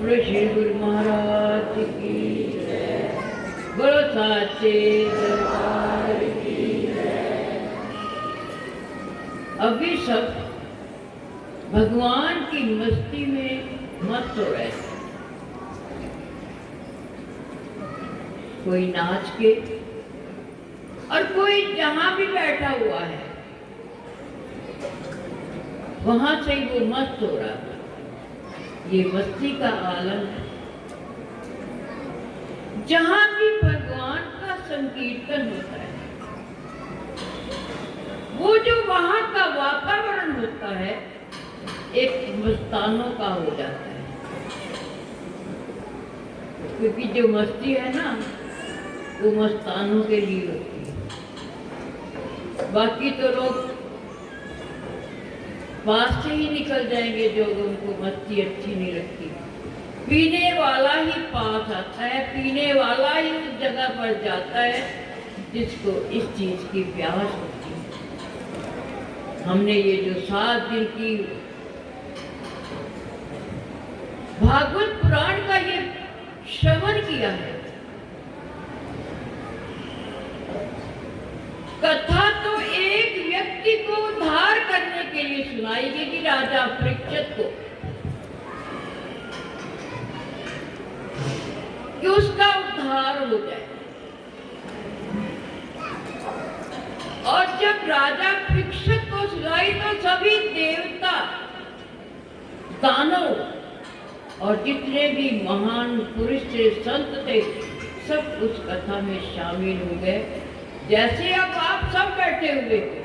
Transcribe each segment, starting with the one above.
बोलो श्री गुरु महाराज की जय। बोलो साचे दरबार की जय। अभी सब भगवान की मस्ती में मस्त हो रहे थे। कोई नाच के और कोई जहां भी बैठा हुआ है वहां से ही वो मस्त हो रहा था। ये मस्ती का आलम है। जहां भी भगवान का संकीर्तन होता है, वो जो वहां का वातावरण होता है एक मस्तानों का हो जाता है। क्योंकि जो मस्ती है ना वो मस्तानों के लिए होती है। बाकी तो लोग पास से ही निकल जाएंगे जो उनको मस्ती अच्छी नहीं लगती। पीने वाला ही पास आता है, पीने वाला ही उस जगह पर जाता है जिसको इस चीज की प्यास होती है। हमने ये जो 7 दिन की भागवत पुराण का ये श्रवण किया है, कथा तो एक व्यक्ति को उद्धार करने के लिए सुनाई गई राजा परीक्षित को, कि उसका उद्धार हो जाए। और जब राजा परीक्षित को सुनाई तो सभी देवता, दानव और जितने भी महान पुरुष थे, संत थे, सब उस कथा में शामिल हो गए। जैसे अब आप सब बैठे हुए थे,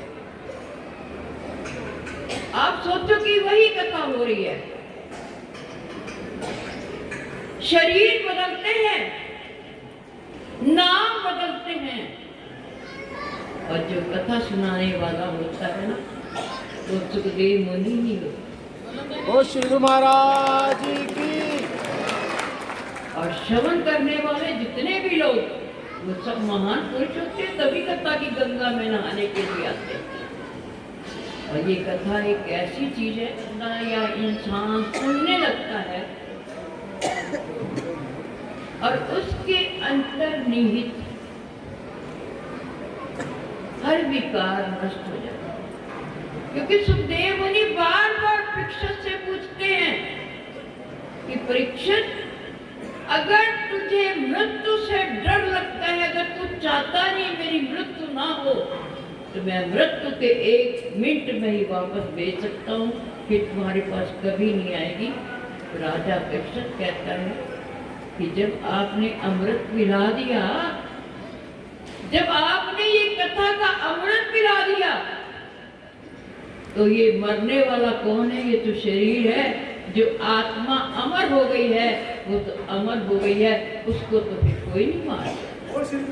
आप सोचो कि वही कथा हो रही है। शरीर बदलते हैं, नाम बदलते हैं, और जो कथा सुनाने वाला होता है ना वो सुखदेव मुनि ही होता है। ओ श्री गुरु महाराज की। और श्रवण करने वाले जितने भी लोग वो सब महान पुरुष होते हैं, तभी कथा की गंगा में नहाने के लिए आते हैं। और ये कथा एक ऐसी चीज है ना, या इंसान सुनने लगता है और उसके अंतर्निहित हर विकार नष्ट हो जाता है। क्योंकि सुखदेव मुनि बार बार परीक्षित से पूछते हैं कि परीक्षित, अगर तुझे मृत्यु से डर लगता है, अगर तू चाहता नहीं मेरी मृत्यु ना हो, तो मैं मृत्यु के 1 मिनट में ही वापस भेज सकता हूँ, फिर तुम्हारे पास कभी नहीं आएगी। तो राजा परीक्षित कहता है कि जब आपने अमृत पिला दिया, जब आपने ये कथा का अमृत पिला दिया, तो ये मरने वाला कौन है? ये तो शरीर है। जो आत्मा अमर हो गई है वो तो अमर हो गई है, उसको तो फिर कोई नहीं मार सकता।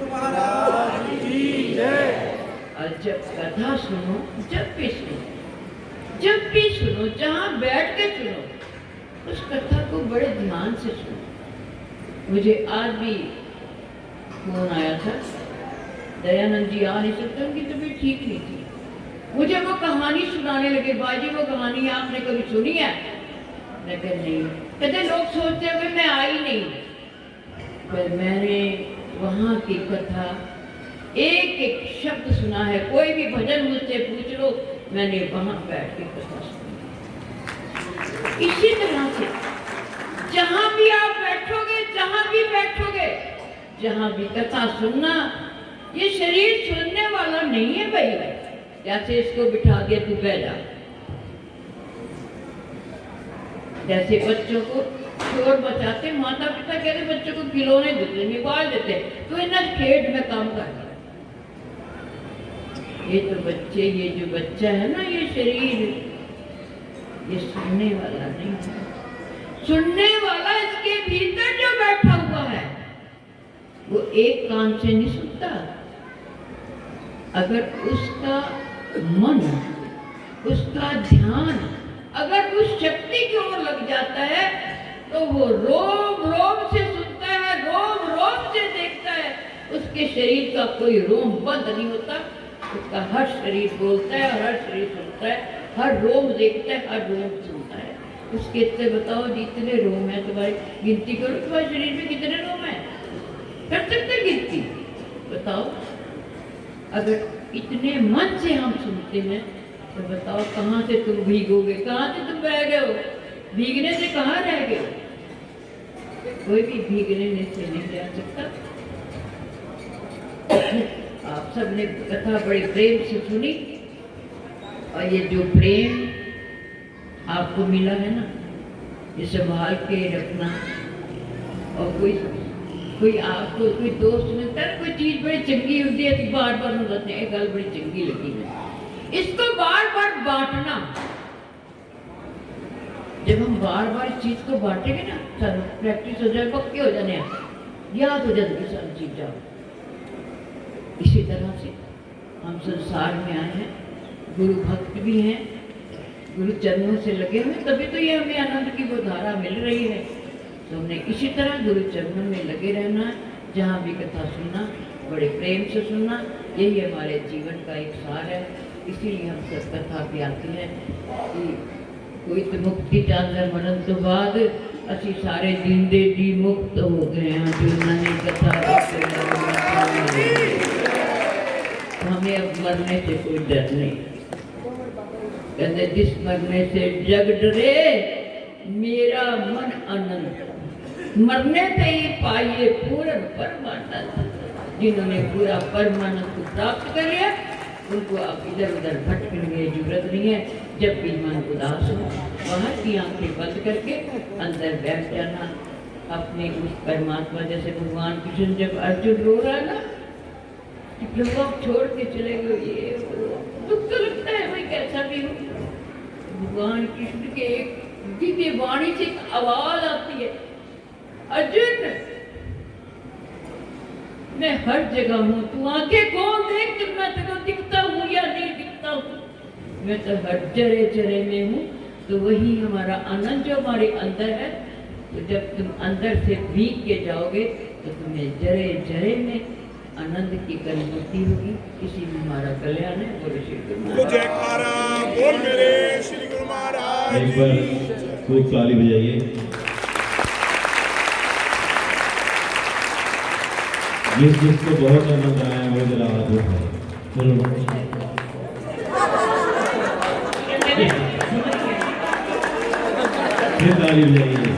और जब कथा सुनो, जब भी सुनो, जहाँ बैठ के सुनो, उस कथा को बड़े ध्यान से सुनो। मुझे आज भी फोन आया था, दयानंद जी आ नहीं सकते, उनकी तबीयत ठीक नहीं थी। मुझे वो कहानी सुनाने लगे, बाजी वो कहानी आपने कभी सुनी है? मैं कह नहीं। कहते लोग सोचते हैं मैं आई नहीं, पर मैंने वहाँ की कथा एक एक शब्द सुना है। कोई भी भजन मुझसे पूछ लो, मैंने वहाँ बैठ के कथा सुनी। इसी तरह से जहाँ भी आप बैठोगे, जहाँ भी कथा सुनना, ये शरीर सुनने वाला नहीं है भाई। जैसे इसको बिठा दिया तू बैठ जा, जैसे बच्चों को शोर बचाते, माता पिता कहते बच्चों को खिलौने देते, निकाल देते, तो इन्हें खेत में काम करना। ये तो बच्चे, ये जो बच्चा है ना, ये शरीर, ये सुनने वाला नहीं है। सुनने वाला इसके भीतर जो बैठा हुआ है वो एक कान से नहीं सुनता। अगर उसका मन, उसका ध्यान अगर उस शक्ति की ओर लग जाता है तो वो रोम रोम से सुनता है, रोम रोम से देखता है। उसके शरीर का कोई रोम बंद नहीं होता, उसका हर शरीर बोलता है और हर शरीर सुनता है, हर रोम देखता है, हर रोम सुनता है। उसके से बताओ जितने रोम है तुम्हारे, गिनती करो तुम्हारे शरीर में कितने रोम है, कर सकते गिनती? बताओ। अगर इतने मन से हम सुनते हैं तो बताओ कहाँ से तुम भीगोगे, कहाँ से तुम बह गए हो? भीगने से कहाँ रह गए? कोई भी भीगने से नहीं रह सकता। आप सबने कथा बड़े प्रेम से सुनी, और ये जो प्रेम आपको मिला है ना, ये संभाल के रखना। और कोई आपको कोई दोस्त मिलता है, कोई चीज बड़ी चंगी होती है तो बार बार बताते हैं गल बड़ी चंगी लगी है, इसको बार बार बांटना। जब हम बार बार इस चीज को बांटेंगे ना, चलो प्रैक्टिस हो जाए, पक्के हो जाने, याद हो जाती सब चीज। जाओ इसी तरह से हम संसार में आए हैं, गुरु भक्त भी हैं, गुरु चरणों से लगे हुए, तभी तो ये हमें आनंद की वो धारा मिल रही है। तो हमने इसी तरह गुरु चरणों में लगे रहना, जहाँ भी कथा सुनना बड़े प्रेम से सुनना, यही हमारे जीवन का एक सार है। इसीलिए हम सब कथा पे आते हैं कि कोई तो मुक्ति चांदर मरण तो बाद असी सारे जिंदे जी मुक्त हो गए हैं, जो नहीं कथा हमें अब मरने से कोई डर नहीं। कहते जिस मरने से जग डरे मेरा मन अनंत, मरने पे ही पाइए पूर्ण परमानंद। जिन्होंने पूरा परमानंद को प्राप्त कर लिया उनको अब इधर उधर भटकने की जरूरत नहीं है। जब भी मन उदास हो बाहर की आंखें बंद करके अंदर बैठ जाना अपने उस परमात्मा। जैसे भगवान कृष्ण जब अर्जुन रो रहा है ना कि प्रभु आप छोड़ के चले गए, ये दुख तो लगता है भाई, कैसा भी हो। भगवान कृष्ण के एक दिव्य वाणी से एक आवाज आती है, अर्जुन मैं हर जगह हूँ, तू आंखें खोल देख तो मैं तेको दिखता हूँ या नहीं दिखता हूँ, मैं तो हर जरे जरे में हूँ। तो वही हमारा आनंद जो हमारे अंदर है, तो जब तुम अंदर से भीग के जाओगे तो तुम्हें जरे जरे में आनंद की अनुभूति होगी। इसी में हमारा कल्याण है। बोलो श्री गुरु महाराज। जयकारा बोल मेरे श्री गुरु महाराज। एक बार खूब ताली बजाइए। जिसको बहुत आनंद आया है वो जरा हाथ उठाए। फिर ताली बजाइए।